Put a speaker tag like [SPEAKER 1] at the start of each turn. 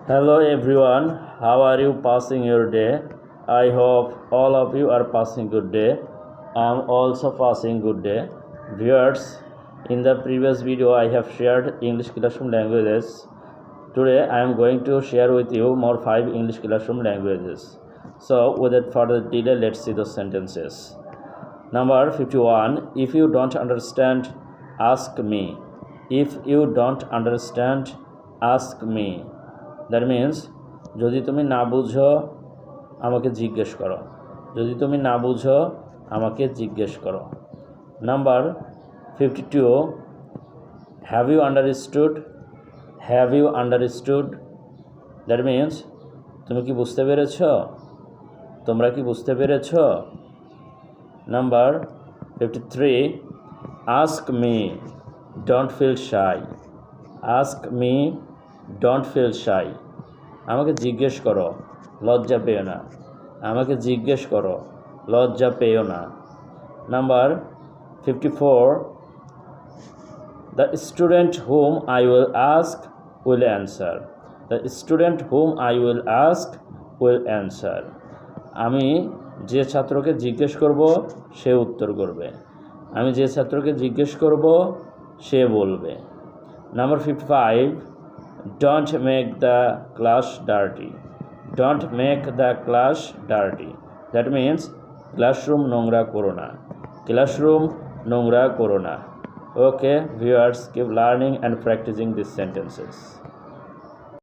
[SPEAKER 1] Hello everyone, how are you passing your day? I hope all of you are passing good day. I am also passing good day. Viewers, in the previous video I have shared English classroom languages. Today I am going to share with you more 5 English classroom languages. So without further delay, let's see the sentences. Number 51, if you don't understand, ask me. If you don't understand, ask me. That means যদি তুমি না বুঝো আমাকে জিজ্ঞেস করো, যদি তুমি না বুঝো আমাকে জিজ্ঞেস করো। Number 52, have you understood, have you understood, that means তুমি কি বুঝতে পেরেছ, তোমরা কি বুঝতে পেরেছ। Number 53, ask me, don't feel shy, ask me, don't feel shy, আমাকে জিজ্ঞেস করো লজ্জা পেও না, আমাকে জিজ্ঞেস করো লজ্জা পেও না। Number 54, the student hmm I will ask will answer, the student hmm I will ask will answer, আমি যে ছাত্রকে জিজ্ঞেস করব সে উত্তর করবে, আমি যে ছাত্রকে জিজ্ঞেস করব সে বলবে। Number 55, don't make the class dirty, don't make the class dirty, that means classroom নোংরা করো না, classroom নোংরা করো না। Okay viewers, keep learning and practicing these sentences.